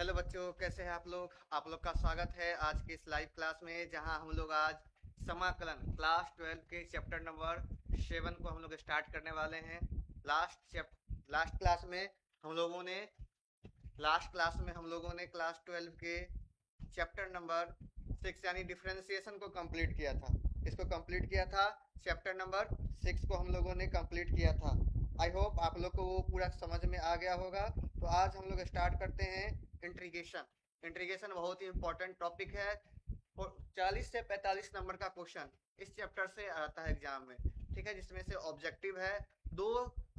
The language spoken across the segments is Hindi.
हेलो बच्चों, कैसे हैं आप लोग का स्वागत है आज की इस लाइव क्लास में, जहां हम लोग आज समाकलन क्लास 12 के चैप्टर नंबर 7 को हम लोग स्टार्ट करने वाले हैं। लास्ट क्लास में हम लोगों ने क्लास 12 के चैप्टर नंबर 6 यानी डिफरेंशिएशन को कंप्लीट किया था। इसको कंप्लीट किया था, चैप्टर नंबर 6 को हम लोगों ने कंप्लीट किया था। आई होप आप लोग को वो पूरा समझ में आ गया होगा। तो आज हम लोग स्टार्ट करते हैं इंट्रीगेशन। इंट्रीगेशन बहुत ही इंपॉर्टेंट टॉपिक है। 40 से 45 नंबर का क्वेश्चन इस चैप्टर से आता है एग्जाम में, ठीक है, जिसमें से ऑब्जेक्टिव है। दो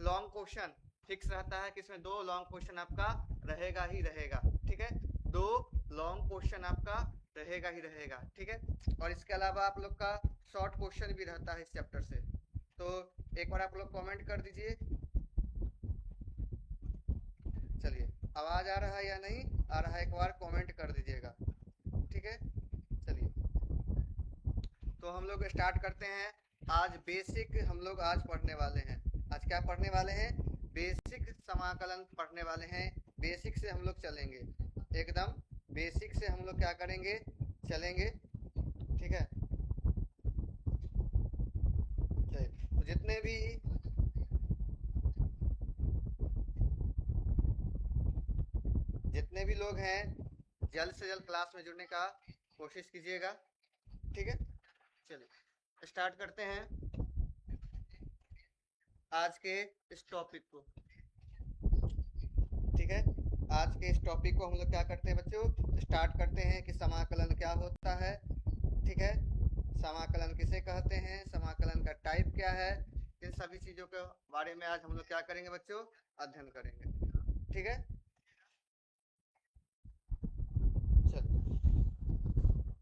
लॉन्ग क्वेश्चन फिक्स रहता है कि इसमें दो लॉन्ग क्वेश्चन आपका रहेगा ही रहेगा, ठीक है। दो लॉन्ग क्वेश्चन आपका रहेगा ही रहेगा, ठीक है। और इसके अलावा आप लोग का शॉर्ट क्वेश्चन भी रहता है इस चैप्टर से। तो एक बार आप लोग कमेंट कर दीजिए। चलिए, आवाज आ रहा है या नहीं आ रहा है, एक बार कमेंट कर दीजिएगा, ठीक है। चलिए, तो हम लोग स्टार्ट करते हैं। आज बेसिक हम लोग आज पढ़ने वाले हैं। आज क्या पढ़ने वाले हैं? बेसिक समाकलन पढ़ने वाले हैं। बेसिक से हम लोग चलेंगे, एकदम बेसिक से हम लोग क्या करेंगे, चलेंगे, ठीक है। चलिए, तो जितने भी लोग हैं, जल्द से जल्द क्लास में जुड़ने का कोशिश कीजिएगा, ठीक है। चलिए, स्टार्ट करते हैं आज के इस टॉपिक को, ठीक है। आज के इस टॉपिक को हम लोग क्या करते हैं बच्चों, स्टार्ट करते हैं कि समाकलन क्या होता है, ठीक है। समाकलन किसे कहते हैं, समाकलन का टाइप क्या है, इन सभी चीजों के बारे में आज हम लोग क्या करेंगे बच्चों, अध्ययन करेंगे, ठीक है। चलो,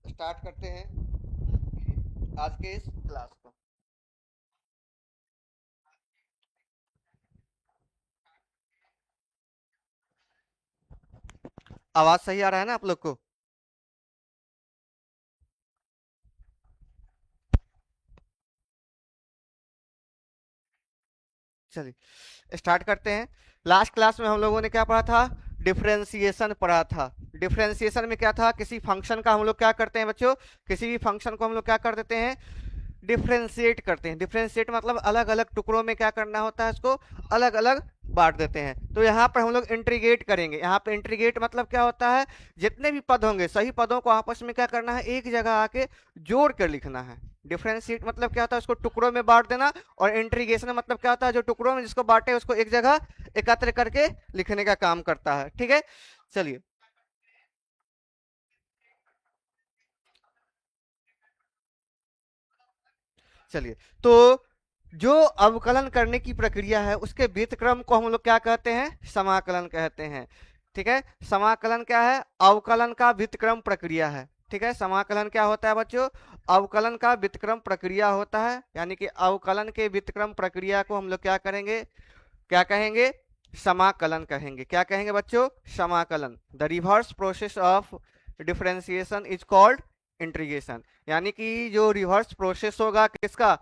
स्टार्ट करते हैं आज के इस क्लास को। आवाज सही आ रहा है ना आप लोग को? चलिए, स्टार्ट करते हैं। लास्ट क्लास में हम लोगों ने क्या पढ़ा था, डिफरेंशिएशन पढ़ा था। डिफरेंशिएशन में क्या था, किसी फंक्शन का हम लोग क्या करते हैं बच्चों, किसी भी फंक्शन को हम लोग क्या कर देते हैं, डिफ्रेंशिएट करते हैं। डिफ्रेंशिएट मतलब अलग अलग टुकड़ों में क्या करना होता है, इसको अलग अलग बांट देते हैं। तो यहाँ पर हम लोग इंट्रीगेट करेंगे। यहाँ पे इंट्रीगेट मतलब क्या होता है, जितने भी पद होंगे सही पदों को आपस में क्या करना है, एक जगह आके जोड़ कर लिखना है। डिफरेंशिएट मतलब क्या होता है, उसको टुकड़ों में बांट देना। और इंट्रीगेशन मतलब क्या होता है, जो टुकड़ों में जिसको बांटे उसको एक जगह एकत्र करके लिखने का काम करता है, ठीक है। चलिए, चलिए, तो जो अवकलन करने की प्रक्रिया है उसके व्युत्क्रम को हम लोग क्या कहते हैं, समाकलन कहते हैं, ठीक है। समाकलन क्या है, अवकलन का व्युत्क्रम प्रक्रिया है, ठीक है। समाकलन क्या होता है बच्चों, अवकलन का व्युत्क्रम प्रक्रिया होता है। यानी कि अवकलन के व्युत्क्रम प्रक्रिया को हम लोग क्या करेंगे, क्या कहेंगे, समाकलन कहेंगे। क्या कहेंगे बच्चों, समाकलन। The reverse process of differentiation is called integration. यानी कि जो रिवर्स प्रोसेस होगा किसका,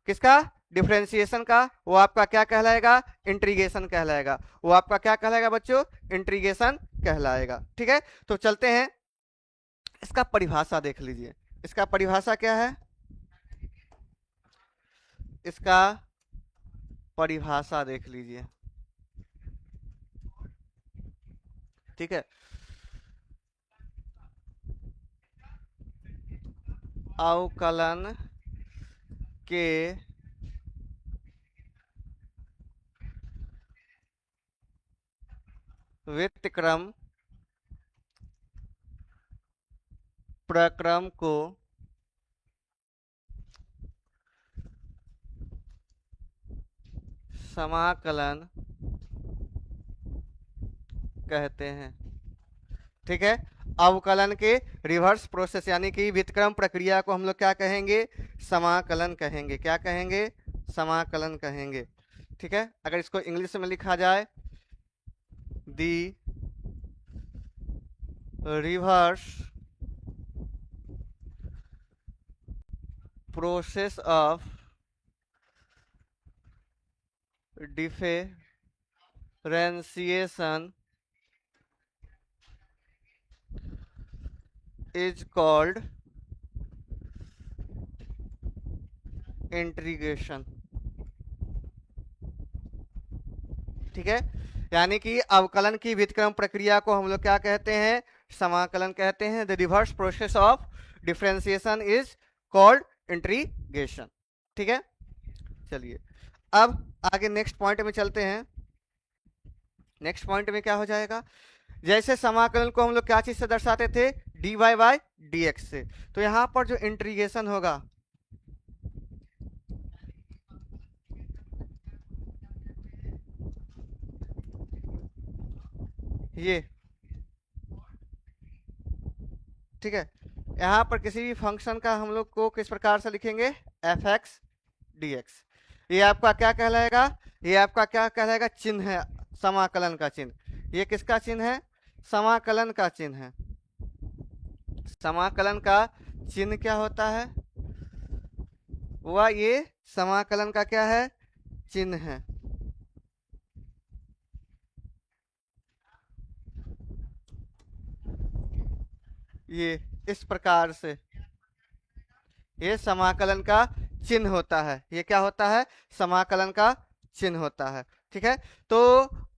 किसका, डिफरेंशिएशन का, वो आपका क्या कहलाएगा, इंटीग्रेशन कहलाएगा। वो आपका क्या कहलाएगा बच्चों, इंटीग्रेशन कहलाएगा, ठीक है। तो चलते हैं, इसका परिभाषा देख लीजिए। इसका परिभाषा क्या है, इसका परिभाषा देख लीजिए, ठीक है। अवकलन के व्युत्क्रम प्रक्रम को समाकलन कहते हैं, ठीक है। अवकलन के रिवर्स प्रोसेस यानी कि व्युत्क्रम प्रक्रिया को हम लोग क्या कहेंगे, समाकलन कहेंगे। क्या कहेंगे, समाकलन कहेंगे, ठीक है। अगर इसको इंग्लिश में लिखा जाए, the reverse process of differentiation is called integration. ठीक है, यानी कि अवकलन की व्युत्क्रम प्रक्रिया को हम लोग क्या कहते हैं, समाकलन कहते हैं। The reverse process of differentiation is called integration. ठीक है, चलिए अब आगे नेक्स्ट पॉइंट में चलते हैं। नेक्स्ट पॉइंट में क्या हो जाएगा, जैसे समाकलन को हम लोग क्या चीज से दर्शाते थे, dy बाई dx से, तो यहां पर जो इंटीग्रेशन होगा, ये ठीक है, यहाँ पर किसी भी फंक्शन का हम लोग को किस प्रकार से लिखेंगे, एफ एक्स डी एक्स। ये आपका क्या कहलाएगा, ये आपका क्या कहलाएगा, चिन्ह है, समाकलन का चिन्ह। ये किसका चिन्ह है, समाकलन का चिन्ह है। समाकलन का चिन्ह क्या होता है, वह ये समाकलन का क्या है, चिन्ह है। ये इस प्रकार से ये समाकलन का चिन्ह होता है। ये क्या होता है, समाकलन का चिन्ह होता है। ठीक है, तो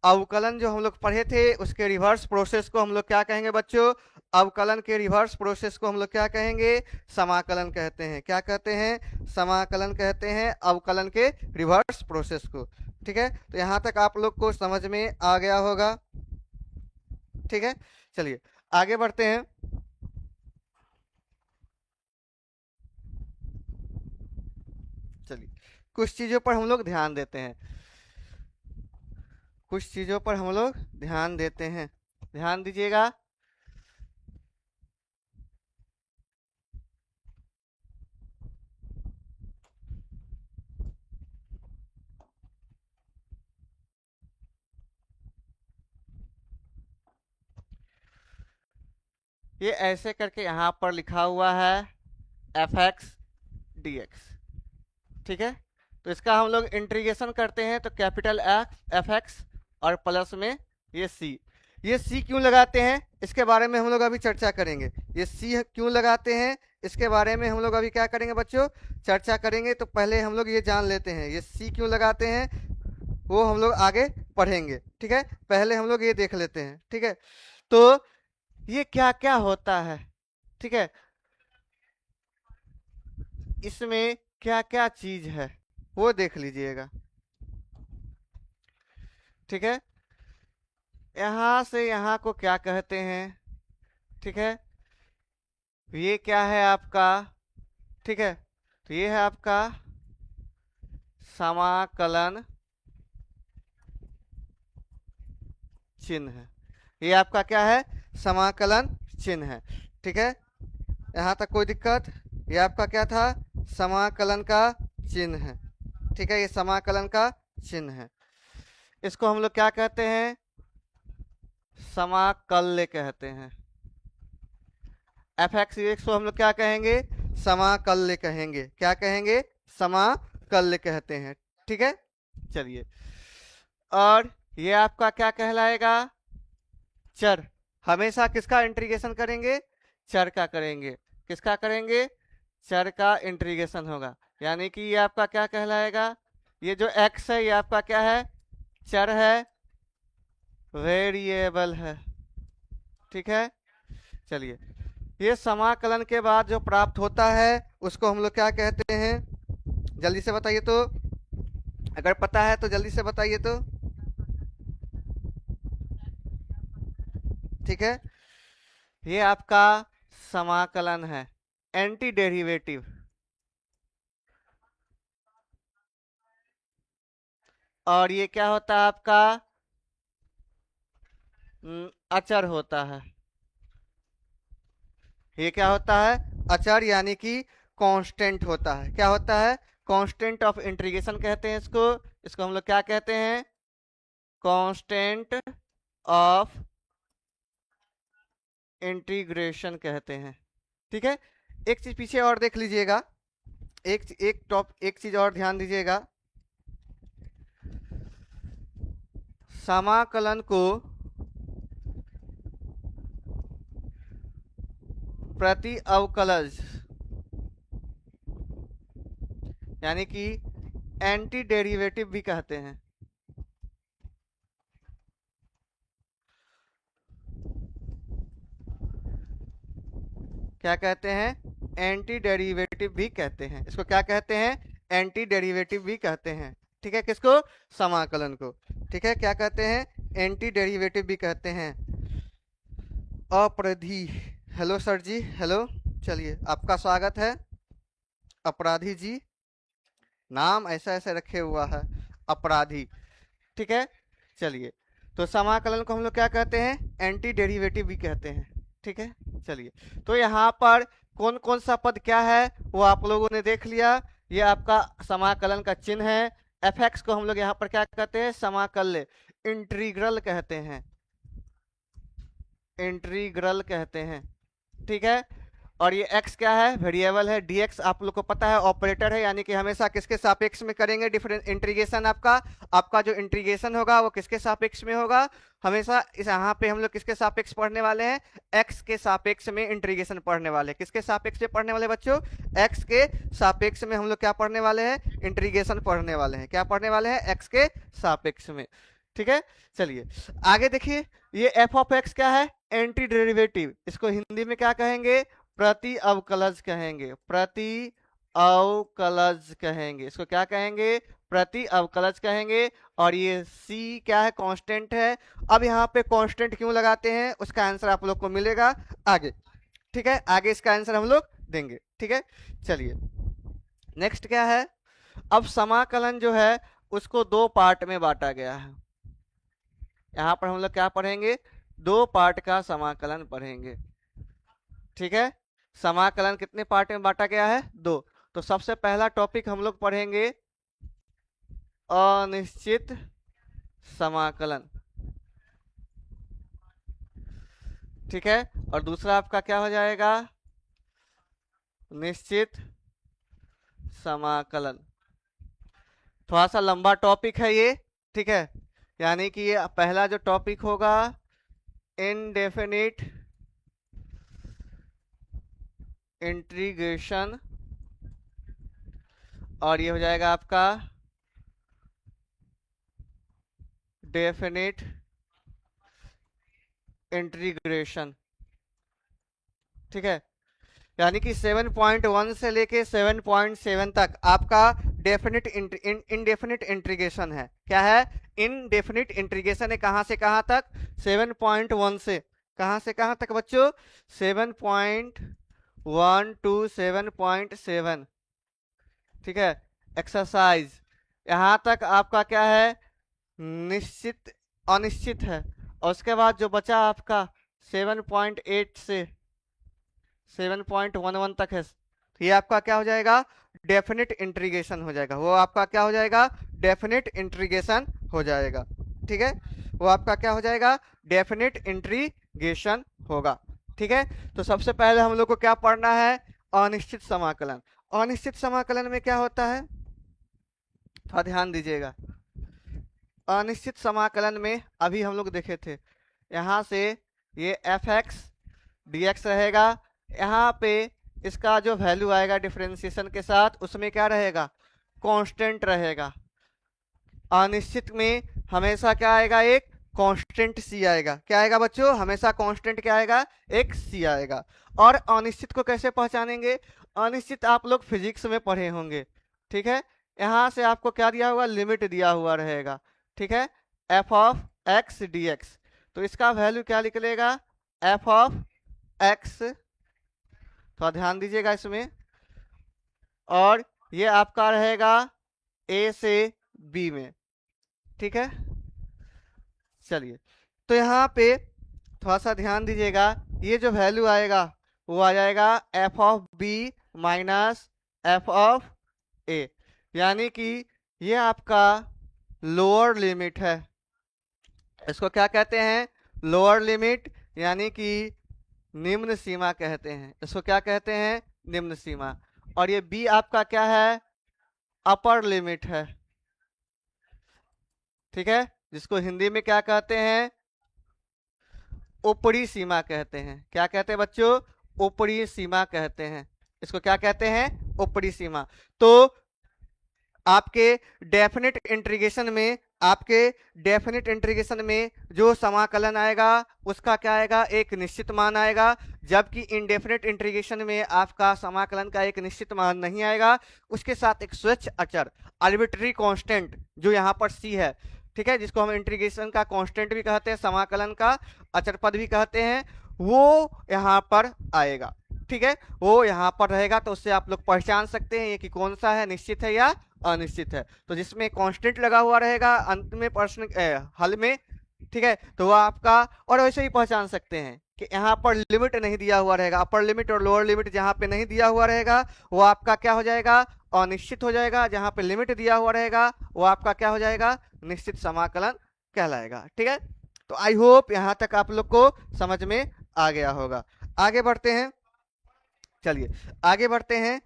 अवकलन जो हम लोग पढ़े थे उसके रिवर्स प्रोसेस को हम लोग क्या कहेंगे बच्चों, अवकलन के रिवर्स प्रोसेस को हम लोग क्या कहेंगे, समाकलन कहते हैं। क्या कहते हैं, समाकलन कहते हैं अवकलन के रिवर्स प्रोसेस को। ठीक है, तो यहां तक आप लोग को समझ में आ गया होगा। ठीक है, चलिए आगे बढ़ते हैं। चलिए कुछ चीजों पर हम लोग ध्यान देते हैं, कुछ चीजों पर हम लोग ध्यान देते हैं, ध्यान दीजिएगा। ये ऐसे करके यहाँ पर लिखा हुआ है एफ एक्स डी एक्स। ठीक है, तो इसका हम लोग इंटीग्रेशन करते हैं तो कैपिटल एफ एक्स और प्लस में ये सी। ये सी क्यों लगाते हैं इसके बारे में हम लोग अभी चर्चा करेंगे। ये सी क्यों लगाते हैं इसके बारे में हम लोग अभी क्या करेंगे बच्चों, चर्चा करेंगे। तो पहले हम लोग ये जान लेते हैं ये सी क्यों लगाते हैं, वो हम लोग आगे पढ़ेंगे। ठीक है, पहले हम लोग ये देख लेते हैं। ठीक है, तो ये क्या क्या होता है, ठीक है, इसमें क्या क्या चीज है वो देख लीजिएगा। ठीक है, यहां से यहां को क्या कहते हैं, ठीक है, ये क्या है आपका, ठीक है, तो ये है आपका समाकलन चिन्ह है। ये आपका क्या है, समाकलन चिन्ह है। ठीक है, यहां तक कोई दिक्कत, ये आपका क्या था, समाकलन का चिन्ह है। ठीक है, ये समाकलन का चिन्ह है। इसको हम लोग क्या कहते हैं, समाकल्य कहते हैं। एफ एक्स को हम लोग क्या कहेंगे, समाकल्य कहेंगे। क्या कहेंगे, समाकल्य कहते हैं। ठीक है, चलिए, और ये आपका क्या कहलाएगा, चर। हमेशा किसका इंटीग्रेशन करेंगे, चर का करेंगे। किसका करेंगे, चर का इंटीग्रेशन होगा। यानी कि ये आपका क्या कहलाएगा, ये जो x है ये आपका क्या है, चर है, वेरिएबल है। ठीक है, चलिए, ये समाकलन के बाद जो प्राप्त होता है उसको हम लोग क्या कहते हैं, जल्दी से बताइए तो, अगर पता है तो जल्दी से बताइए तो। ठीक है, ये आपका समाकलन है, एंटी डेरिवेटिव। और ये क्या होता है आपका, अचर होता है। ये क्या होता है, अचर, यानी कि कांस्टेंट होता है। क्या होता है, कांस्टेंट ऑफ इंटीग्रेशन कहते हैं इसको। इसको हम लोग क्या कहते हैं, कांस्टेंट ऑफ इंटीग्रेशन कहते हैं। ठीक है, एक चीज पीछे और देख लीजिएगा, एक चीज और ध्यान दीजिएगा। समाकलन को प्रति अवकलज यानी कि एंटी डेरिवेटिव भी कहते हैं। क्या कहते हैं? एंटी डेरिवेटिव भी कहते हैं। इसको क्या कहते हैं? एंटी डेरिवेटिव भी कहते हैं। ठीक है, किसको? समाकलन को। ठीक है, क्या कहते हैं? एंटी डेरिवेटिव भी कहते हैं। अपराधी, हेलो सर जी, हेलो। चलिए, आपका स्वागत है। अपराधी जी, नाम ऐसा ऐसे रखे हुआ है, अपराधी। ठीक है, चलिए, तो समाकलन को हम लोग क्या कहते हैं? एंटी डेरिवेटिव भी कहते हैं। ठीक है, चलिए, तो यहाँ पर कौन कौन सा पद क्या है वो आप लोगों ने देख लिया। ये आपका समाकलन का चिन्ह है। एफ एक्स को हम लोग यहाँ पर क्या कहते हैं? समाकल्य, इंटीग्रल कहते हैं, इंटीग्रल कहते हैं। ठीक है, और ये x क्या है? वेरिएबल है। dx आप लोग को पता है ऑपरेटर है, यानी कि हमेशा किसके सापेक्ष में करेंगे डिफरेंस इंटीग्रेशन? आपका जो इंटीग्रेशन होगा वो किसके सापेक्ष में होगा? हमेशा इस यहाँ पे हम लोग किसके सापेक्ष पढ़ने वाले हैं? x के सापेक्ष में इंटीग्रेशन पढ़ने वाले हैं। किसके सापेक्ष में पढ़ने वाले बच्चों? x के सापेक्ष में हम लोग क्या पढ़ने वाले हैं? इंटीग्रेशन पढ़ने वाले हैं। क्या पढ़ने वाले हैं? x के सापेक्ष में। ठीक है, चलिए आगे देखिए, ये f ऑफ x क्या है? Anti derivative. इसको हिंदी में क्या कहेंगे? प्रति अवकलज कहेंगे, प्रति अवकलज कहेंगे। इसको क्या कहेंगे? प्रति अवकलज कहेंगे। और ये c क्या है? कांस्टेंट है। अब यहाँ पे कांस्टेंट क्यों लगाते हैं उसका आंसर आप लोग को मिलेगा आगे। ठीक है, आगे इसका आंसर हम लोग देंगे। ठीक है, चलिए नेक्स्ट क्या है? अब समाकलन जो है उसको दो पार्ट में बांटा गया है। यहाँ पर हम लोग क्या पढ़ेंगे? दो पार्ट का समाकलन पढ़ेंगे। ठीक है, समाकलन कितने पार्ट में बांटा गया है? दो। तो सबसे पहला टॉपिक हम लोग पढ़ेंगे अनिश्चित समाकलन। ठीक है, और दूसरा आपका क्या हो जाएगा? निश्चित समाकलन। थोड़ा सा लंबा टॉपिक है ये। ठीक है, यानी कि ये पहला जो टॉपिक होगा इनडेफिनिट इंटीग्रेशन, और ये हो जाएगा आपका डेफिनिट इंटीग्रेशन। ठीक है, यानी कि 7.1 से लेके 7.7 तक आपका डेफिनिट इनडेफिनिट इंटीग्रेशन है। क्या है? इनडेफिनिट इंटीग्रेशन है। कहां से कहां तक? 7.1 से कहां से कहां तक बच्चों? 7.1 टू 7.7। ठीक है, एक्सरसाइज यहां तक आपका क्या है? निश्चित अनिश्चित है। और उसके बाद जो बचा आपका 7.8 से 7.11 तक है, ये आपका क्या हो जाएगा? डेफिनिट इंटीग्रेशन हो जाएगा। वो आपका क्या हो जाएगा? डेफिनिट इंटीग्रेशन हो जाएगा। ठीक है, वो आपका क्या हो जाएगा? डेफिनिट इंटीग्रेशन होगा। ठीक है, तो सबसे पहले हम लोग को क्या पढ़ना है? अनिश्चित समाकलन। अनिश्चित समाकलन में क्या होता है? थोड़ा ध्यान दीजिएगा। अनिश्चित समाकलन में अभी हम लोग देखे थे, यहाँ से ये एफ एक्स डी एक्स रहेगा। यहाँ पे इसका जो वैल्यू आएगा डिफरेंशिएशन के साथ उसमें क्या रहेगा? कांस्टेंट रहेगा। अनिश्चित में हमेशा क्या आएगा? एक कांस्टेंट सी आएगा। क्या आएगा बच्चों? हमेशा कांस्टेंट क्या आएगा? एक सी आएगा। और अनिश्चित को कैसे पहचानेंगे? अनिश्चित आप लोग फिजिक्स में पढ़े होंगे। ठीक है, यहाँ से आपको क्या दिया हुआ? लिमिट दिया हुआ रहेगा। ठीक है, F of x D x. तो इसका वैल्यू क्या निकलेगा? एफ ऑफ एक्स, थोड़ा ध्यान दीजिएगा इसमें, और ये आपका रहेगा ए से बी में। ठीक है, चलिए, तो यहाँ पे थोड़ा सा ध्यान दीजिएगा। ये जो वैल्यू आएगा वो आ जाएगा F of B minus F of A, यानी कि ये आपका लोअर लिमिट है। इसको क्या कहते हैं? लोअर लिमिट, यानी कि निम्न सीमा कहते हैं। इसको क्या कहते हैं? निम्न सीमा। और ये बी आपका क्या है? अपर लिमिट है। ठीक है, जिसको हिंदी में क्या कहते हैं? ऊपरी सीमा कहते हैं। क्या कहते हैं बच्चों? ऊपरी सीमा कहते हैं। इसको क्या कहते हैं? ऊपरी सीमा। तो आपके डेफिनेट इंटीग्रेशन में जो समाकलन आएगा उसका क्या आएगा? एक निश्चित मान आएगा। जबकि इनडेफिनेट इंटीग्रेशन में आपका समाकलन का एक निश्चित मान नहीं आएगा, उसके साथ एक स्वच्छ अचर आर्बिट्ररी कांस्टेंट जो यहाँ पर सी है, ठीक है, जिसको हम इंटीग्रेशन का कांस्टेंट भी कहते हैं, समाकलन का अचर पद भी कहते हैं, वो यहाँ पर आएगा। ठीक है, वो यहाँ पर रहेगा। तो उससे आप लोग पहचान सकते हैं ये कि कौन सा है, निश्चित है या अनिश्चित है। तो जिसमें कांस्टेंट लगा हुआ रहेगा अंत में प्रश्न हल में, ठीक है, तो वो आपका, और वैसे ही पहचान सकते हैं कि यहाँ पर लिमिट नहीं दिया हुआ रहेगा, अपर लिमिट और लोअर लिमिट जहाँ पे नहीं दिया हुआ रहेगा वो आपका क्या हो जाएगा? अनिश्चित हो जाएगा। जहाँ पे लिमिट दिया हुआ रहेगा वो आपका क्या हो जाएगा? निश्चित समाकलन कहलाएगा। ठीक है, तो आई होप यहाँ तक आप लोग को समझ में आ गया होगा। आगे बढ़ते हैं, चलिए आगे बढ़ते हैं,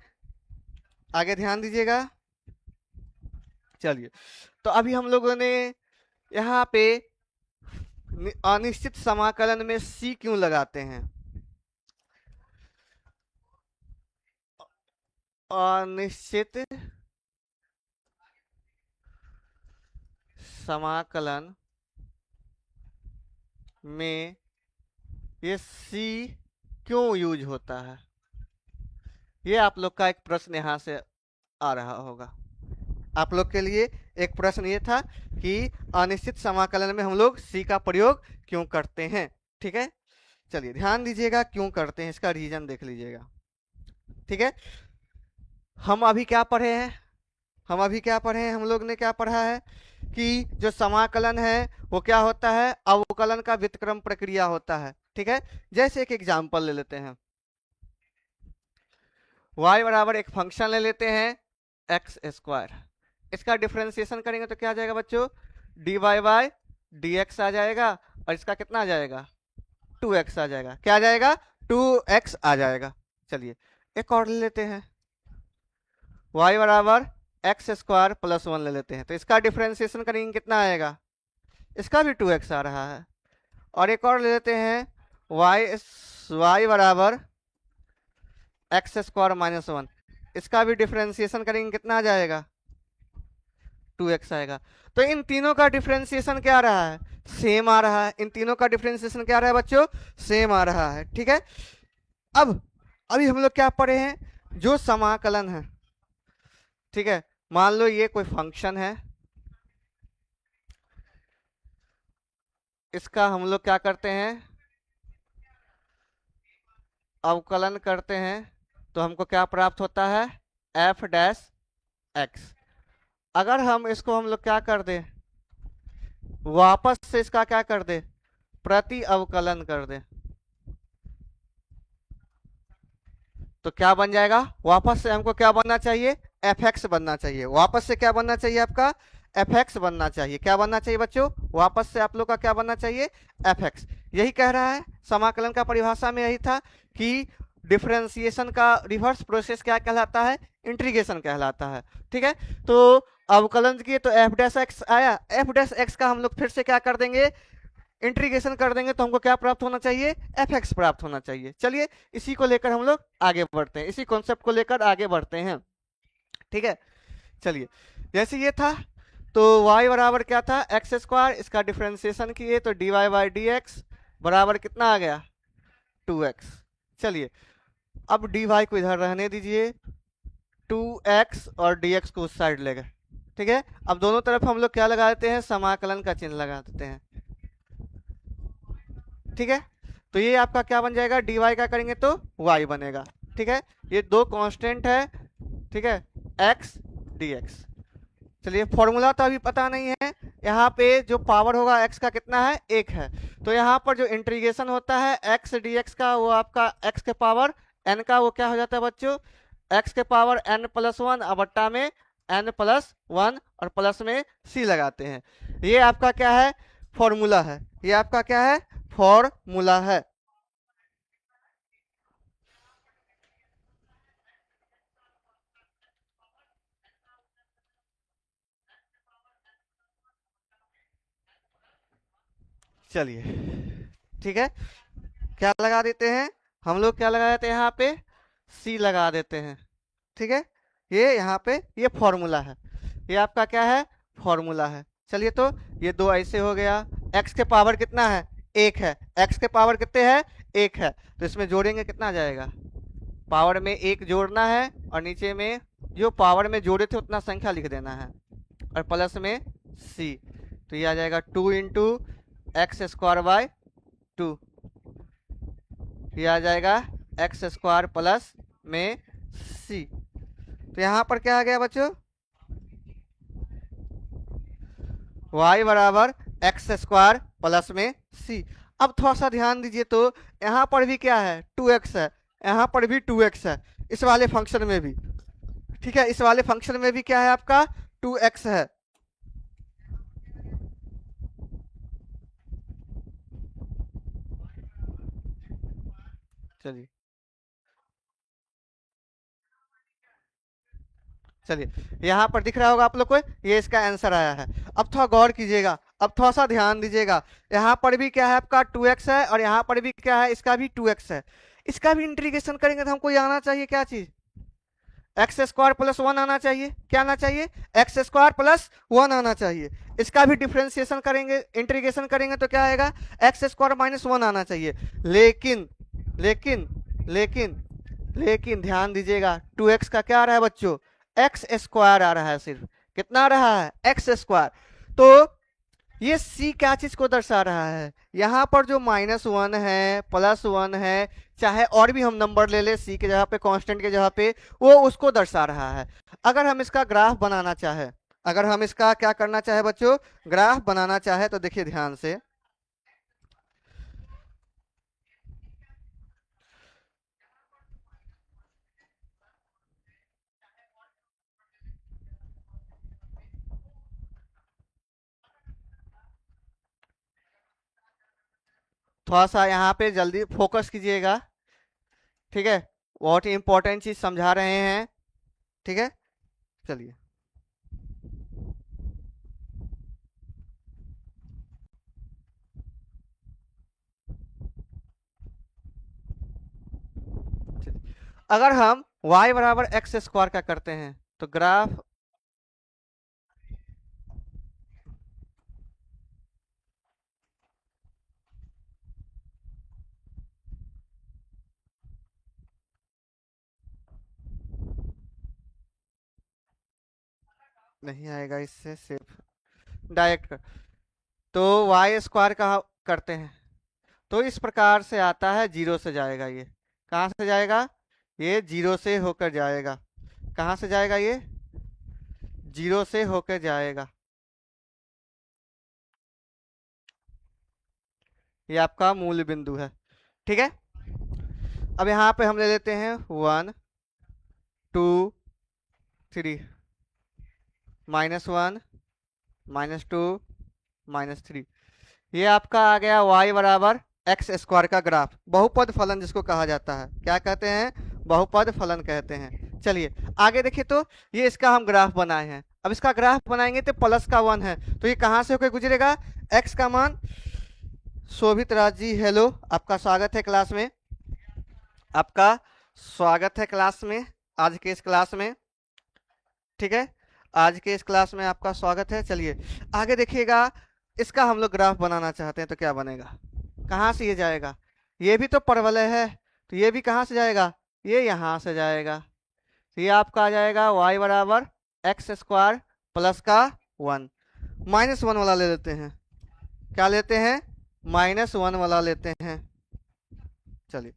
आगे ध्यान दीजिएगा। चलिए, तो अभी हम लोगों ने यहाँ पे अनिश्चित समाकलन में सी क्यों लगाते हैं? अनिश्चित समाकलन में ये सी क्यों यूज होता है? ये आप लोग का एक प्रश्न यहाँ से आ रहा होगा। आप लोग के लिए एक प्रश्न ये था कि अनिश्चित समाकलन में हम लोग सी का प्रयोग क्यों करते हैं। ठीक है, चलिए ध्यान दीजिएगा क्यों करते हैं, इसका रीजन देख लीजिएगा। ठीक है, हम अभी क्या पढ़े हैं? हम लोग ने क्या पढ़ा है कि जो समाकलन है वो क्या होता है? अवकलन का व्युत्क्रम प्रक्रिया होता है। ठीक है, जैसे एक एग्जांपल ले लेते हैं, y बराबर एक फंक्शन ले लेते हैं एक्स स्क्वायर, इसका डिफरेंशिएशन करेंगे तो क्या आ जाएगा बच्चों? dy बाई डी एक्स आ जाएगा, और इसका कितना आ जाएगा? 2x आ जाएगा। क्या आ जाएगा? 2x आ जाएगा। चलिए एक और ले लेते हैं, y बराबर एक्स स्क्वायर प्लस 1 ले लेते हैं, तो इसका डिफरेंशिएशन करेंगे कितना आएगा? इसका भी 2x आ रहा है। और एक और ले लेते हैं, y बराबर एक्स स्क्वायर माइनस 1, इसका भी डिफरेंशिएशन करेंगे कितना आ जाएगा? 2x आएगा। तो इन तीनों का डिफरेंशिएशन क्या आ रहा है? सेम आ रहा है। इन तीनों का डिफरेंशिएशन क्या आ रहा है बच्चों? सेम आ रहा है। ठीक है, अब अभी हम लोग क्या पढ़े हैं? जो समाकलन है, ठीक है, मान लो ये कोई फंक्शन है, इसका हम लोग क्या करते हैं? अवकलन करते हैं, तो हमको क्या प्राप्त होता है? F dash x. अगर हम लोग क्या कर दें, वापस से इसका क्या कर दे? प्रति अवकलन कर दे, तो क्या बन जाएगा? वापस से हमको क्या बनना चाहिए? एफ एक्स बनना चाहिए। वापस से क्या बनना चाहिए आपका? एफ एक्स बनना चाहिए। क्या बनना चाहिए बच्चों? वापस से आप लोग का क्या बनना चाहिए? F x. यही कह रहा है समाकलन का परिभाषा में, यही था कि डिफरेंशिएशन का रिवर्स प्रोसेस क्या कहलाता है? इंटीग्रेशन कहलाता है। ठीक है, तो अवकलन किए तो एफ डैश एक्स आया, एफ डैश एक्स का हम लोग फिर से क्या कर देंगे? इंटीग्रेशन कर देंगे, तो हमको क्या प्राप्त होना चाहिए? एफ एक्स प्राप्त होना चाहिए। चलिए इसी को लेकर हम लोग आगे बढ़ते हैं, इसी कॉन्सेप्ट को लेकर आगे बढ़ते हैं। ठीक है, चलिए जैसे ये था, तो y बराबर क्या था? एक्स स्क्वायर, इसका डिफरेंशिएशन किए तो dy बाई डी एक्स बराबर कितना आ गया? 2x। चलिए अब dy को इधर रहने दीजिए, 2x और dx को उस साइड ले गए। ठीक है, अब दोनों तरफ हम लोग क्या लगा देते हैं? समाकलन का चिन्ह लगा देते हैं। ठीक है, तो ये आपका क्या बन जाएगा? dy का करेंगे तो y बनेगा। ठीक है, ये दो कांस्टेंट है, ठीक है, x dx। चलिए फॉर्मूला तो अभी पता नहीं है, यहाँ पे जो पावर होगा x का कितना है? 1 है। तो यहाँ पर जो इंटीग्रेशन होता है x dx का, वो आपका x के पावर n का वो क्या हो जाता है बच्चों? x के पावर n प्लस 1 बट्टा में n प्लस 1 और प्लस में c लगाते हैं। ये आपका क्या है? फॉर्मूला है। ये आपका क्या है? फॉर्मूला है। चलिए ठीक है, क्या लगा देते हैं? हम लोग क्या लगा देते हैं यहाँ पे, सी लगा देते हैं। ठीक है, ये यहाँ पे ये फॉर्मूला है, ये आपका क्या है, फॉर्मूला है। चलिए तो ये दो ऐसे हो गया। एक्स के पावर कितना है, एक है। एक्स के पावर कितने हैं, एक है। तो इसमें जोड़ेंगे कितना आ जाएगा, पावर में एक जोड़ना है और नीचे में जो पावर में जोड़े थे उतना संख्या लिख देना है और प्लस में सी। तो ये आ जाएगा 2 × x² बाय 2। ये आ जाएगा x² प्लस में सी। तो यहाँ पर क्या आ गया बच्चों, y बराबर x² प्लस में सी। अब थोड़ा सा ध्यान दीजिए, तो यहाँ पर भी क्या है, 2x है, यहाँ पर भी 2x है, इस वाले फंक्शन में भी। ठीक है, इस वाले फंक्शन में भी क्या है आपका, 2x है। चलिए चलिए यहाँ पर दिख रहा होगा आप लोग को, ये इसका आंसर आया है। अब थोड़ा गौर कीजिएगा, अब थोड़ा सा ध्यान दीजिएगा, यहाँ पर भी क्या है आपका 2x है और यहाँ पर भी क्या है, इसका भी 2x है। इसका भी इंटीग्रेशन करेंगे तो हमको ये आना चाहिए क्या चीज, x² प्लस 1 आना चाहिए। क्या आना चाहिए, x² प्लस 1 आना चाहिए। इसका भी डिफ्रेंसिएशन करेंगे, इंटीग्रेशन करेंगे तो क्या आएगा, x² माइनस 1 आना चाहिए। लेकिन लेकिन लेकिन लेकिन ध्यान दीजिएगा, 2x का क्या आ रहा है बच्चों, x² आ रहा है, सिर्फ कितना आ रहा है, x²। तो ये c क्या चीज को दर्शा रहा है, यहाँ पर जो -1 है, +1 है, चाहे और भी हम नंबर ले ले c के जगह पे, कांस्टेंट के जगह पे, वो उसको दर्शा रहा है। अगर हम इसका ग्राफ बनाना चाहे, अगर हम इसका क्या करना चाहे बच्चों, ग्राफ बनाना चाहे, तो देखिए ध्यान से, थोड़ा सा यहाँ पे जल्दी फोकस कीजिएगा। ठीक है, बहुत ही इंपॉर्टेंट चीज समझा रहे हैं। ठीक है, चलिए अगर हम y बराबर x² का करते हैं तो ग्राफ, नहीं आएगा इससे, सिर्फ डायरेक्ट कर। तो y² का करते हैं तो इस प्रकार से आता है, 0 से जाएगा, ये कहाँ से जाएगा, ये 0 से होकर जाएगा। कहाँ से जाएगा, ये 0 से होकर जाएगा। ये आपका मूल बिंदु है। ठीक है, अब यहाँ पे हम ले लेते हैं 1 2 3, -1 -2 -3। ये आपका आ गया y बराबर x² का ग्राफ, बहुपद फलन जिसको कहा जाता है। क्या कहते हैं, बहुपद फलन कहते हैं। चलिए आगे देखिए, तो ये इसका हम ग्राफ बनाए हैं। अब इसका ग्राफ बनाएंगे तो प्लस का 1 है, तो ये कहाँ से होकर गुजरेगा, x का मान, शोभित राज जी हेलो, आपका स्वागत है क्लास में, आपका स्वागत है क्लास में, आज के इस क्लास में। ठीक है, आज के इस क्लास में आपका स्वागत है। चलिए आगे देखिएगा, इसका हम लोग ग्राफ बनाना चाहते हैं तो क्या बनेगा, कहाँ से ये जाएगा, ये भी तो परवलय है, तो ये भी कहाँ से जाएगा, ये यहाँ से जाएगा। तो ये आपका आ जाएगा y बराबर x² प्लस का 1। -1 वाला ले लेते हैं, क्या लेते हैं, -1 वाला लेते हैं। चलिए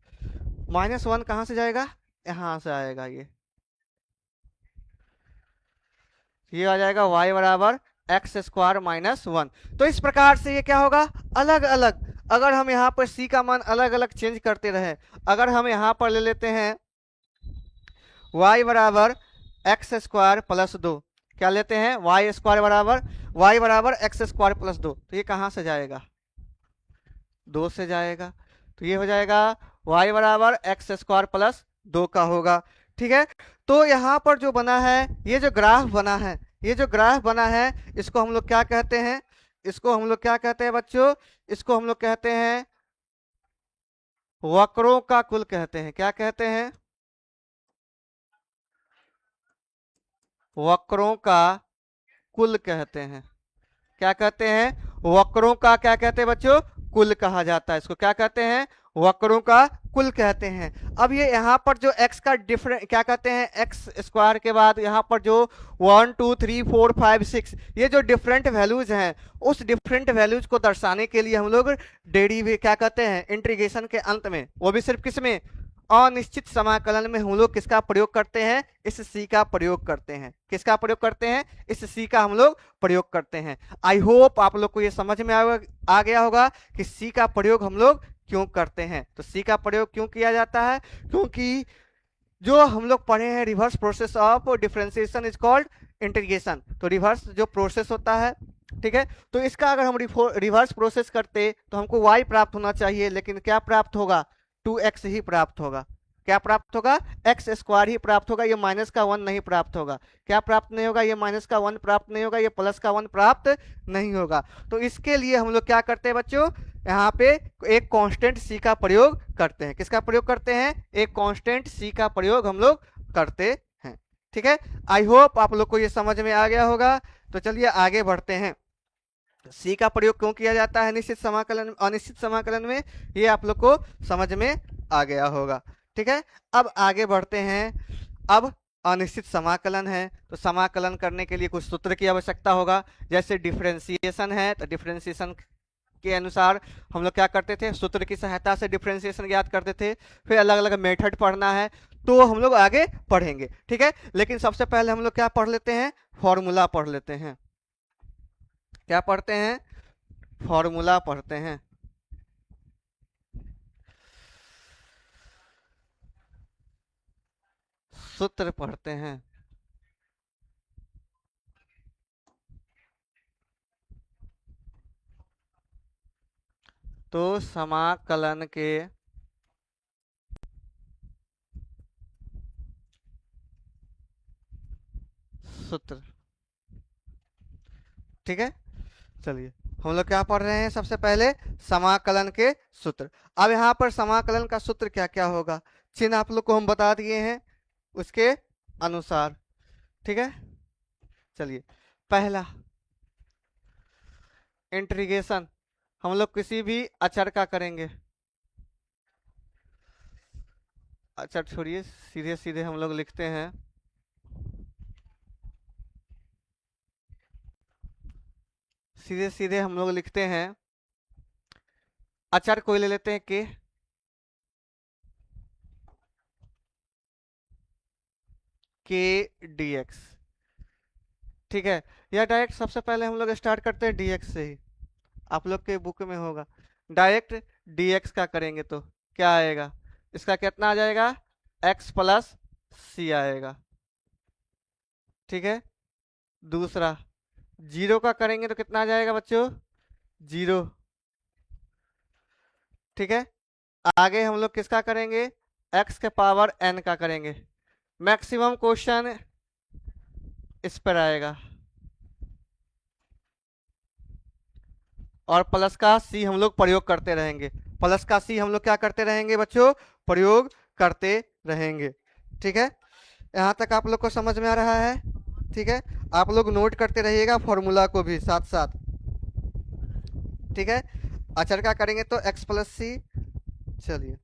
-1 कहाँ से जाएगा, यहाँ से आएगा, ये आ जाएगा y बराबर x² माइनस 1। तो इस प्रकार से ये क्या होगा, अलग अलग, अगर हम यहाँ पर c का मान अलग अलग चेंज करते रहे, अगर हम यहाँ पर ले लेते हैं y बराबर x² प्लस 2, क्या लेते हैं, y बराबर x² प्लस 2, तो ये कहाँ से जाएगा, 2 से जाएगा। तो ये हो जाएगा y बराबर x² प्लस 2 का होगा। ठीक है, तो यहाँ पर जो बना है, ये जो ग्राफ बना है, ये जो ग्राफ बना है, इसको हम लोग क्या कहते हैं, इसको हम लोग क्या कहते हैं बच्चों, इसको हम लोग कहते हैं वक्रों का कुल कहते हैं। क्या कहते हैं? वक्रों का कुल कहते हैं। क्या कहते हैं? वक्रों का क्या कहते हैं बच्चों? कुल कहा जाता है। इसको क्या कहते हैं? वक्रों का कुल कहते हैं। अब ये यहाँ पर जो x का डिफरेंट क्या कहते हैं, एक्स स्क्वायर के बाद यहाँ पर जो 1 2 3 4 5 6 ये जो डिफरेंट वैल्यूज हैं, उस डिफरेंट वैल्यूज को दर्शाने के लिए हम लोग डेरिवे क्या कहते हैं, इंटीग्रेशन के अंत में, वो भी सिर्फ किसमें, अनिश्चित समाकलन में हम लोग किसका प्रयोग करते हैं? इस सी का प्रयोग करते हैं। किसका प्रयोग करते हैं? इस सी का हम लोग प्रयोग करते हैं। आई होप आप लोग को ये समझ में आ गया होगा कि सी का प्रयोग हम लोग क्यों करते हैं। तो सी का प्रयोग क्यों किया जाता है? क्योंकि जो हम लोग पढ़े हैं reverse process of differentiation is called integration. तो रिवर्स जो प्रोसेस होता है, ठीक है, तो इसका अगर हम रिवर्स प्रोसेस करते तो हमको y प्राप्त होना चाहिए, लेकिन क्या प्राप्त होगा? 2x ही प्राप्त होगा। क्या प्राप्त होगा? एक्स स्क्वायर ही प्राप्त होगा। ये माइनस का 1 नहीं प्राप्त होगा। क्या प्राप्त नहीं होगा? ये माइनस का 1 प्राप्त नहीं होगा। ये प्लस का 1 प्राप्त नहीं होगा। तो इसके लिए हम लोग क्या करते हैं बच्चों? यहाँ पे एक कांस्टेंट सी का प्रयोग करते हैं। किसका प्रयोग करते हैं? एक कांस्टेंट सी का प्रयोग हम लोग करते हैं। ठीक है, आई होप आप लोग को ये समझ में आ गया होगा। तो चलिए आगे बढ़ते हैं। सी का प्रयोग क्यों किया जाता है निश्चित समाकलन अनिश्चित समाकलन में, ये आप लोग को समझ में आ गया होगा। ठीक है, अब आगे बढ़ते हैं। अब अनिश्चित समाकलन है, तो समाकलन करने के लिए कुछ सूत्र की आवश्यकता होगा। जैसे डिफरेंशिएशन है, तो डिफरेंशिएशन के अनुसार हम लोग क्या करते थे? सूत्र की सहायता से डिफरेंशिएशन ज्ञात करते थे। फिर अलग अलग मेथड पढ़ना है, तो हम लोग आगे पढ़ेंगे। ठीक है, लेकिन सबसे पहले हम लोग क्या पढ़ लेते हैं? फॉर्मूला पढ़ लेते हैं। क्या पढ़ते हैं? फॉर्मूला पढ़ते हैं। सूत्र पढ़ते हैं। तो समाकलन के सूत्र, ठीक है, चलिए हम लोग क्या पढ़ रहे हैं? सबसे पहले समाकलन के सूत्र। अब यहाँ पर समाकलन का सूत्र क्या क्या होगा, चिन्ह आप लोग को हम बता दिए हैं उसके अनुसार। ठीक है, चलिए पहला इंटीग्रेशन हम लोग किसी भी अचर का करेंगे। अचर छोड़िए, सीधे सीधे हम लोग लिखते हैं सीधे सीधे हम लोग लिखते हैं अचर कोई ले लेते हैं के dx। ठीक है, या डायरेक्ट सबसे पहले हम लोग स्टार्ट करते हैं dx से ही। आप लोग के बुक में होगा डायरेक्ट dx का करेंगे तो क्या आएगा? इसका कितना आ जाएगा? x प्लस सी आएगा। ठीक है, दूसरा जीरो का करेंगे तो कितना आ जाएगा बच्चों? जीरो। ठीक है, आगे हम लोग किसका करेंगे? x के पावर n का करेंगे। मैक्सिमम क्वेश्चन इस पर आएगा, और प्लस का सी हम लोग प्रयोग करते रहेंगे। प्लस का सी हम लोग क्या करते रहेंगे बच्चों? प्रयोग करते रहेंगे। ठीक है, यहाँ तक आप लोग को समझ में आ रहा है? ठीक है, आप लोग नोट करते रहिएगा फॉर्मूला को भी साथ साथ। ठीक है, अचर का करेंगे तो x प्लस सी। चलिए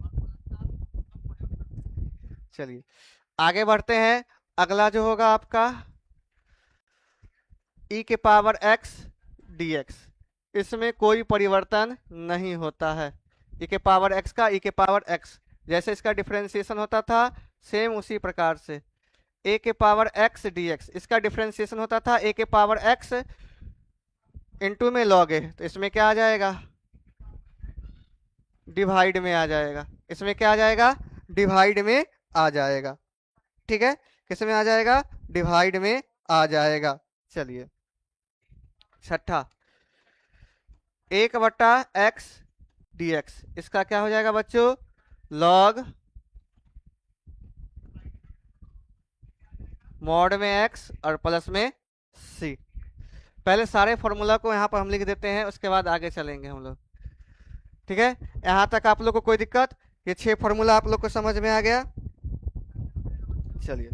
चलिए आगे बढ़ते हैं। अगला जो होगा आपका e के पावर x dx, इसमें कोई परिवर्तन नहीं होता है। e के पावर x का e के पावर x, जैसे इसका डिफरेंशिएशन होता था सेम उसी प्रकार से a के पावर x dx, इसका डिफरेंशिएशन होता था a के पावर x इंटू में लॉग ए, तो इसमें क्या आ जाएगा? डिवाइड में आ जाएगा। इसमें क्या आ जाएगा? डिवाइड में आ जाएगा। ठीक है, किस में आ जाएगा? डिवाइड में आ जाएगा। चलिए छठा 1/x dx, इसका क्या हो जाएगा बच्चों? लॉग मॉड में x और प्लस में c। पहले सारे फॉर्मूला को यहाँ पर हम लिख देते हैं, उसके बाद आगे चलेंगे हम लोग। ठीक है, यहाँ तक आप लोग को कोई दिक्कत? ये 6 फॉर्मूला आप लोग को समझ में आ गया। चलिए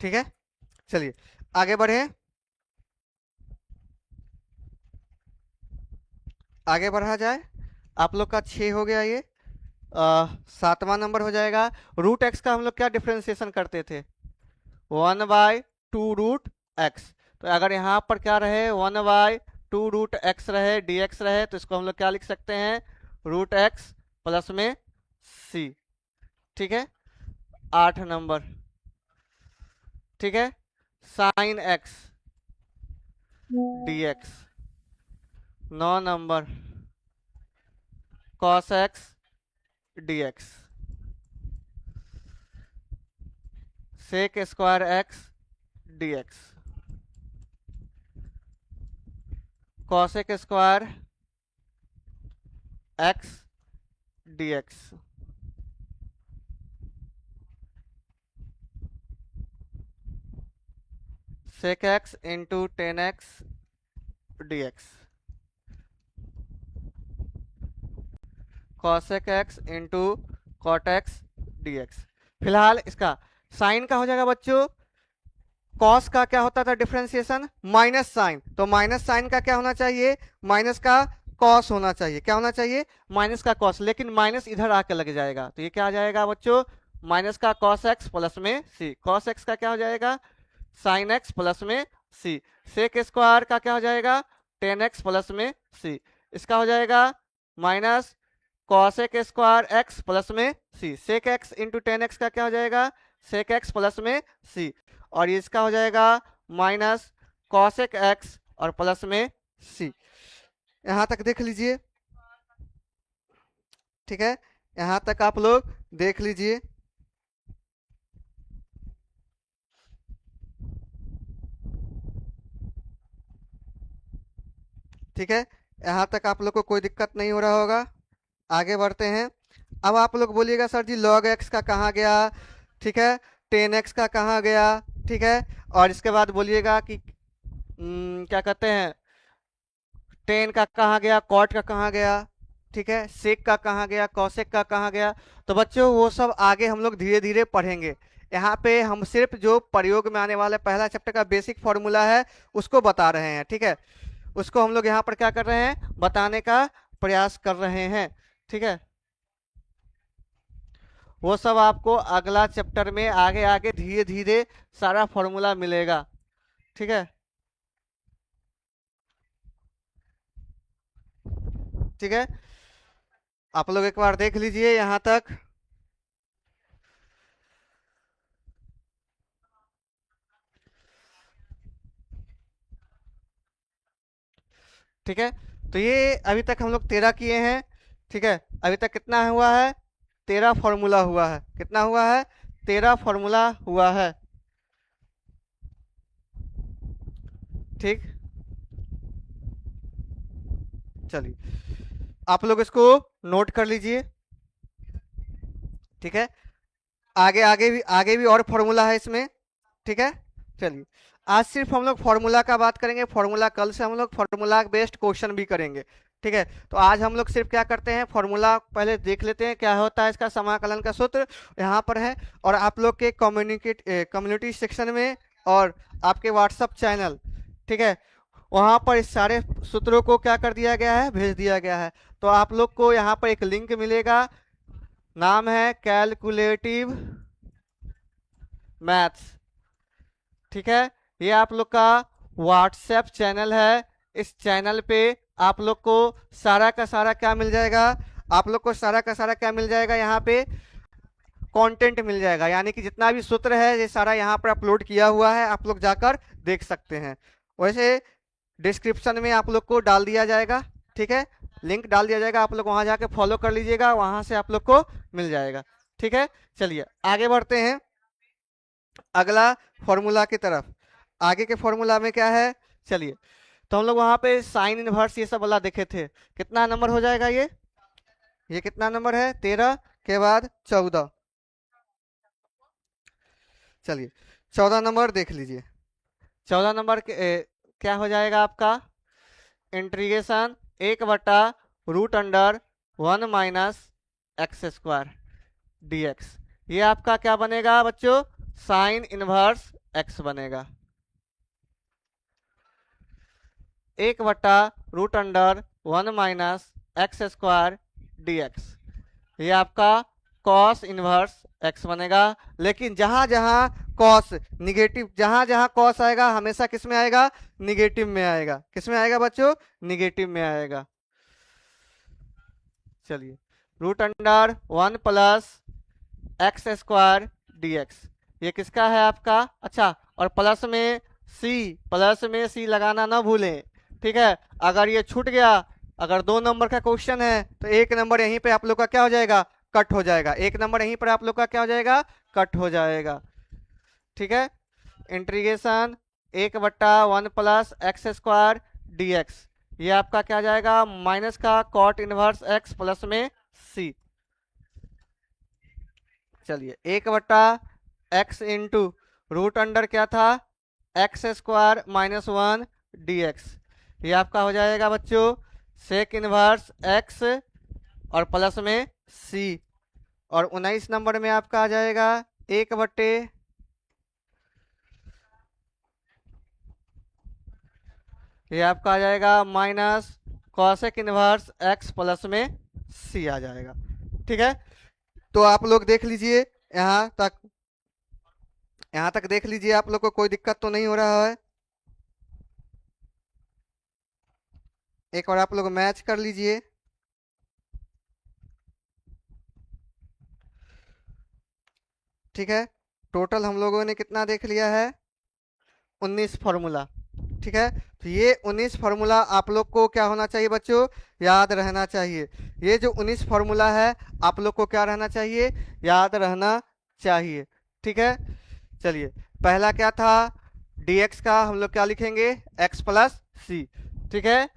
ठीक है, चलिए आगे बढ़े। आगे बढ़ा जाए। आप लोग का 6 हो गया ये। 7वां नंबर हो जाएगा। रूट एक्स का हम लोग क्या डिफ्रेंसिएशन करते थे? 1/2 रूट एक्स। तो अगर यहाँ पर क्या रहे, 1/2 रूट एक्स रहे, dx रहे, तो इसको हम लोग क्या लिख सकते हैं? रूट एक्स प्लस में c। ठीक है, 8 नंबर। ठीक है, sine x dx। 9 number, cos x dx। Sec square x dx। Cosec square x dx। Sec x into 10x dx। Cosec x into cot x dx। फिलहाल इसका साइन का हो जाएगा बच्चों। कॉस का क्या होता था डिफरेंशिएशन? Minus sine. तो माइनस साइन का क्या होना चाहिए? माइनस का कॉस होना चाहिए। क्या होना चाहिए? माइनस का कॉस। लेकिन माइनस इधर आके लग जाएगा, तो ये क्या आ जाएगा बच्चों? माइनस का कॉस एक्स प्लस में सी। कॉस एक्स का क्या हो जाएगा? साइन एक्स प्लस में सी। सेक स्क्वायर का क्या हो जाएगा? 10x प्लस में सी। इसका हो जाएगा minus cosec square x plus में सी। सेक एक्स इंटू 10x का क्या हो जाएगा? सेक एक्स प्लस में सी। और इसका हो जाएगा माइनस कॉसेक एक्स और प्लस में सी। यहां तक देख लीजिए। ठीक है, यहां तक आप लोग देख लीजिए। ठीक है, यहां तक आप लोग को कोई दिक्कत नहीं हो रहा होगा। आगे बढ़ते हैं। अब आप लोग बोलिएगा सर जी log x का कहाँ गया? ठीक है, 10x का कहाँ गया? ठीक है, और इसके बाद बोलिएगा कि क्या कहते हैं, 10 का कहाँ गया, कॉट का कहाँ गया? ठीक है, सेक का कहाँ गया, कॉसेक का कहाँ गया? तो बच्चों वो सब आगे हम लोग धीरे धीरे पढ़ेंगे। यहाँ पे हम सिर्फ जो प्रयोग में आने वाला पहला चैप्टर का बेसिक फॉर्मूला है उसको बता रहे हैं। ठीक है, उसको हम लोग यहाँ पर क्या कर रहे हैं? बताने का प्रयास कर रहे हैं। ठीक है, वो सब आपको अगला चैप्टर में आगे आगे धीरे धीरे सारा फॉर्मूला मिलेगा। ठीक है, ठीक है, आप लोग एक बार देख लीजिए यहाँ तक। ठीक है, तो ये अभी तक हम लोग 13 किए हैं। ठीक है, अभी तक कितना हुआ है? 13 फॉर्मूला हुआ है। कितना हुआ है? 13 फॉर्मूला हुआ है। ठीक, चलिए आप लोग इसको नोट कर लीजिए। ठीक है, आगे भी और फॉर्मूला है इसमें। ठीक है, चलिए आज सिर्फ हम लोग फॉर्मूला का बात करेंगे। फॉर्मूला कल से हम लोग फॉर्मूला बेस्ड क्वेश्चन भी करेंगे। ठीक है, तो आज हम लोग सिर्फ क्या करते हैं, फॉर्मूला पहले देख लेते हैं क्या होता है इसका। समाकलन का सूत्र यहाँ पर है, और आप लोग के कम्युनिटी सेक्शन में और आपके व्हाट्सअप चैनल, ठीक है, वहाँ पर इस सारे सूत्रों को क्या कर दिया गया है? भेज दिया गया है। तो आप लोग को यहाँ पर एक लिंक मिलेगा, नाम है कैलकुलेटिव मैथ्स। ठीक है, ये आप लोग का व्हाट्सएप चैनल है। इस चैनल पे आप लोग को सारा का सारा क्या मिल जाएगा? आप लोग को सारा का सारा क्या मिल जाएगा? यहाँ पे कंटेंट मिल जाएगा, यानी कि जितना भी सूत्र है ये सारा यहाँ पर अपलोड किया हुआ है, आप लोग जाकर देख सकते हैं। वैसे डिस्क्रिप्शन में आप लोग को डाल दिया जाएगा। ठीक है, लिंक डाल दिया जाएगा, आप लोग वहां जाके फॉलो कर लीजिएगा, वहां से आप लोग को मिल जाएगा। ठीक है, चलिए आगे बढ़ते हैं अगला फॉर्मूला की तरफ। आगे के फॉर्मूला में क्या है? चलिए तो हम लोग वहां पे साइन इनवर्स ये सब वाला देखे थे। कितना नंबर हो जाएगा ये कितना नंबर है, 13 के बाद 14। चलिए 14 नंबर देख लीजिए। 14 नंबर क्या हो जाएगा आपका, इंटीग्रेशन 1/√(1 - x²) ये आपका क्या बनेगा बच्चों, साइन इनवर्स x बनेगा। 1/√(1 - x²)। ये आपका कॉस इनवर्स x बनेगा। लेकिन जहां जहां कॉस निगेटिव, जहां जहां कॉस आएगा हमेशा किस में आएगा, निगेटिव में आएगा। किस में आएगा बच्चों, निगेटिव में आएगा। चलिए √(1 + x²)dx ये किसका है आपका, अच्छा, और प्लस में सी लगाना ना भूलें, ठीक है। अगर ये छूट गया, अगर 2 नंबर का क्वेश्चन है तो 1 नंबर यहीं पे आप लोग का क्या हो जाएगा, कट हो जाएगा। 1 नंबर यहीं पर आप लोग का क्या हो जाएगा, कट हो जाएगा, ठीक है। इंटीग्रेशन 1/(1 + x²)dx ये आपका क्या जाएगा, माइनस का कॉट इनवर्स x प्लस में c। चलिए 1/x इंटू रूट अंडर क्या था, x² - 1 dx ये आपका हो जाएगा बच्चों सेक इनवर्स x और प्लस में c। और 19 नंबर में आपका आ जाएगा 1/, ये आपका आ जाएगा minus cosec inverse x plus में c आ जाएगा, ठीक है। तो आप लोग देख लीजिए यहाँ तक देख लीजिए, आप लोग को कोई दिक्कत तो नहीं हो रहा है। एक और आप लोग मैच कर लीजिए। ठीक है, टोटल हम लोगों ने कितना देख लिया है, 19 फॉर्मूला, ठीक है। तो ये 19 फॉर्मूला आप लोग को क्या होना चाहिए बच्चों, याद रहना चाहिए। ये जो 19 फॉर्मूला है आप लोग को क्या रहना चाहिए, याद रहना चाहिए, ठीक है। चलिए पहला क्या था, dx का हम लोग क्या लिखेंगे, x प्लस सी, ठीक है।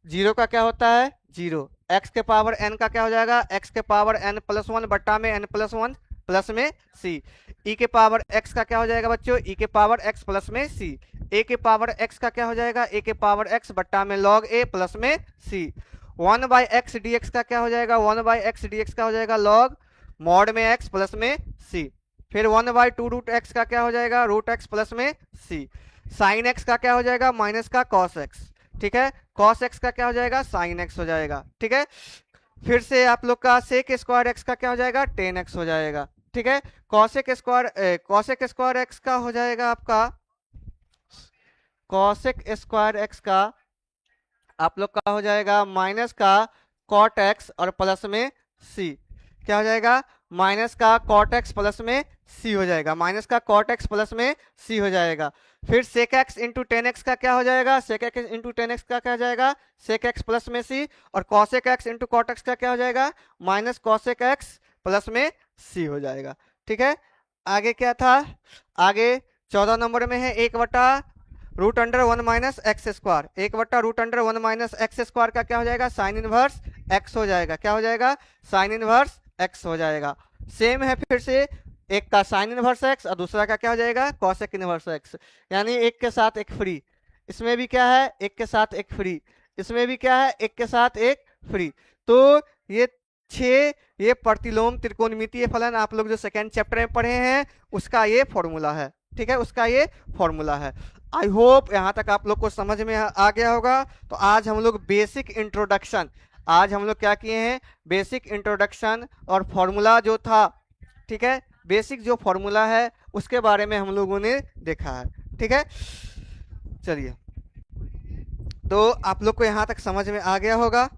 जीरो का क्या होता है, जीरो। x के पावर n का क्या हो जाएगा, x के पावर n प्लस 1 बट्टा में n प्लस 1 प्लस में c। e के पावर x का क्या हो जाएगा बच्चों, e के पावर x प्लस में c। a के पावर x का क्या हो जाएगा, a के पावर x बट्टा में log a प्लस में c। 1/x dx का क्या हो जाएगा, 1/x dx का हो जाएगा log मॉड में x प्लस में c। फिर 1/2√x का क्या हो जाएगा, √x प्लस में c। साइन x का क्या हो जाएगा, माइनस का cos x, ठीक है। cos x का क्या हो जाएगा, sin x हो जाएगा, ठीक है। फिर से आप लोग का sec स्क्वायर x का क्या हो जाएगा, tan x हो जाएगा, ठीक है। cosec स्क्वायर x का हो जाएगा आपका, cosec स्क्वायर x का आप लोग का हो जाएगा माइनस का cot x और प्लस में c। क्या हो जाएगा, माइनस का cot x प्लस में c हो जाएगा, माइनस का cot x प्लस में c हो जाएगा। फिर sec x into ten x का क्या हो जाएगा, sec x into ten x का क्या हो जाएगा, sec x प्लस में c। और cosec x into cot x का क्या हो जाएगा, माइनस cosec x प्लस में c हो जाएगा, ठीक है। आगे क्या था, आगे 14 नंबर में है 1/√(1 - x²)। 1/√(1 - x² का क्या हो जाएगा, साइन इनवर्स x हो जाएगा। क्या हो जाएगा, साइन इनवर्स x हो जाएगा। सेम है फिर से, एक का साइन इनवर्स x और दूसरा का क्या हो जाएगा, कॉसेक इनवर्स x। यानी एक के साथ एक फ्री, इसमें भी क्या है, एक के साथ एक फ्री, इसमें भी क्या है, एक के साथ एक फ्री। तो ये 6 ये प्रतिलोम त्रिकोणमितीय फलन आप लोग जो सेकेंड चैप्टर में पढ़े हैं उसका ये फॉर्मूला है, ठीक है, उसका ये फॉर्मूला है। आई होप यहाँ तक आप लोग को समझ में आ गया होगा। तो आज हम लोग बेसिक इंट्रोडक्शन, आज हम लोग क्या किए हैं, बेसिक इंट्रोडक्शन और फॉर्मूला जो था, ठीक है, बेसिक जो फॉर्मूला है उसके बारे में हम लोगों ने देखा है, ठीक है। चलिए तो आप लोग को यहाँ तक समझ में आ गया होगा,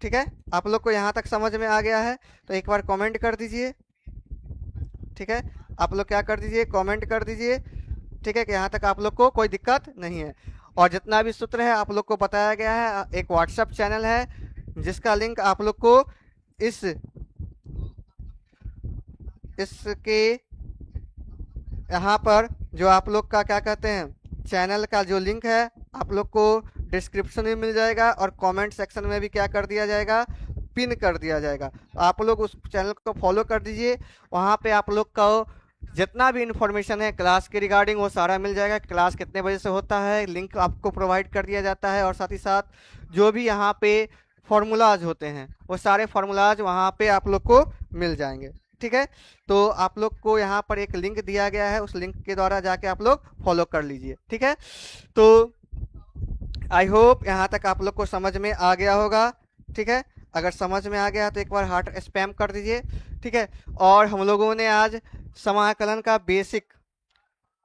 ठीक है, आप लोग को यहाँ तक समझ में आ गया है तो एक बार कमेंट कर दीजिए, ठीक है। आप लोग क्या कर दीजिए, कमेंट कर दीजिए, ठीक है, कि यहाँ तक आप लोग को कोई दिक्कत नहीं है। और जितना भी सूत्र है आप लोग को बताया गया है, एक व्हाट्सएप चैनल है जिसका लिंक आप लोग को इसके यहाँ पर जो आप लोग का क्या कहते हैं, चैनल का जो लिंक है आप लोग को डिस्क्रिप्शन में मिल जाएगा और कमेंट सेक्शन में भी क्या कर दिया जाएगा, पिन कर दिया जाएगा। आप लोग उस चैनल को फॉलो कर दीजिए, वहाँ पे आप लोग का जितना भी इंफॉर्मेशन है क्लास के रिगार्डिंग वो सारा मिल जाएगा। क्लास कितने बजे से होता है लिंक आपको प्रोवाइड कर दिया जाता है, और साथ ही साथ जो भी यहाँ पे फॉर्मूलाज होते हैं वो सारे फॉर्मूलाज वहाँ पे आप लोग को मिल जाएंगे। ठीक है, तो आप लोग को यहाँ पर एक लिंक दिया गया है, उस लिंक के द्वारा जाके आप लोग फॉलो कर लीजिए। ठीक है, तो आई होप यहाँ तक आप लोग को समझ में आ गया होगा। ठीक है, अगर समझ में आ गया तो एक बार हार्ट स्पैम कर दीजिए। ठीक है, और हम लोगों ने आज समाकलन का बेसिक,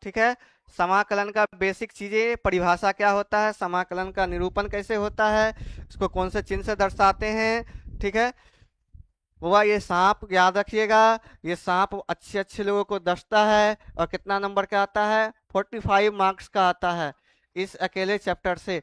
ठीक है, समाकलन का बेसिक चीजें, परिभाषा क्या होता है, समाकलन का निरूपण कैसे होता है, इसको कौन से चिन्ह से दर्शाते हैं। ठीक है, वो ये सांप याद रखिएगा, ये सांप अच्छे अच्छे लोगों को दसता है और कितना नंबर का आता है, 45 मार्क्स का आता है। इस अकेले चैप्टर से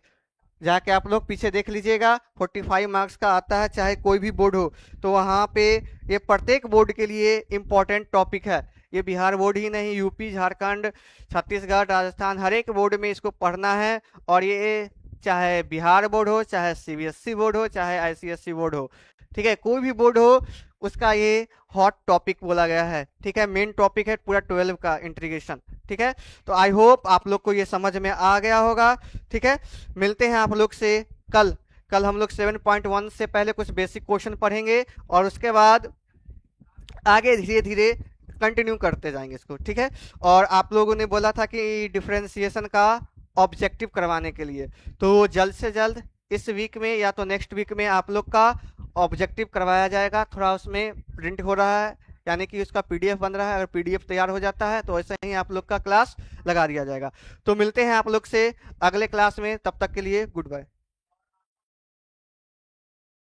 जाके आप लोग पीछे देख लीजिएगा, 45 मार्क्स का आता है, चाहे कोई भी बोर्ड हो। तो वहाँ पे ये प्रत्येक बोर्ड के लिए इम्पोर्टेंट टॉपिक है। ये बिहार बोर्ड ही नहीं, यूपी, झारखंड, छत्तीसगढ़, राजस्थान, हर एक बोर्ड में इसको पढ़ना है। और ये चाहे बिहार बोर्ड हो, चाहे सीबीएसई बोर्ड हो, चाहे आईसीएसई बोर्ड हो, ठीक है, कोई भी बोर्ड हो, उसका ये हॉट टॉपिक बोला गया है। ठीक है, मेन टॉपिक है पूरा 12 का इंटीग्रेशन। ठीक है, तो आई होप आप लोग को ये समझ में आ गया होगा। ठीक है, मिलते हैं आप लोग से कल। कल हम लोग 7.1 से पहले कुछ बेसिक क्वेश्चन पढ़ेंगे और उसके बाद आगे धीरे धीरे कंटिन्यू करते जाएंगे इसको। ठीक है, और आप लोगों ने बोला था कि डिफरेंशिएशन का ऑब्जेक्टिव करवाने के लिए, तो जल्द से जल्द इस वीक में या तो नेक्स्ट वीक में आप लोग का ऑब्जेक्टिव करवाया जाएगा। थोड़ा उसमें प्रिंट हो रहा है, यानी कि उसका पीडीएफ बन रहा है। अगर पीडीएफ तैयार हो जाता है तो ऐसे ही आप लोग का क्लास लगा दिया जाएगा। तो मिलते हैं आप लोग से अगले क्लास में, तब तक के लिए गुड बाय।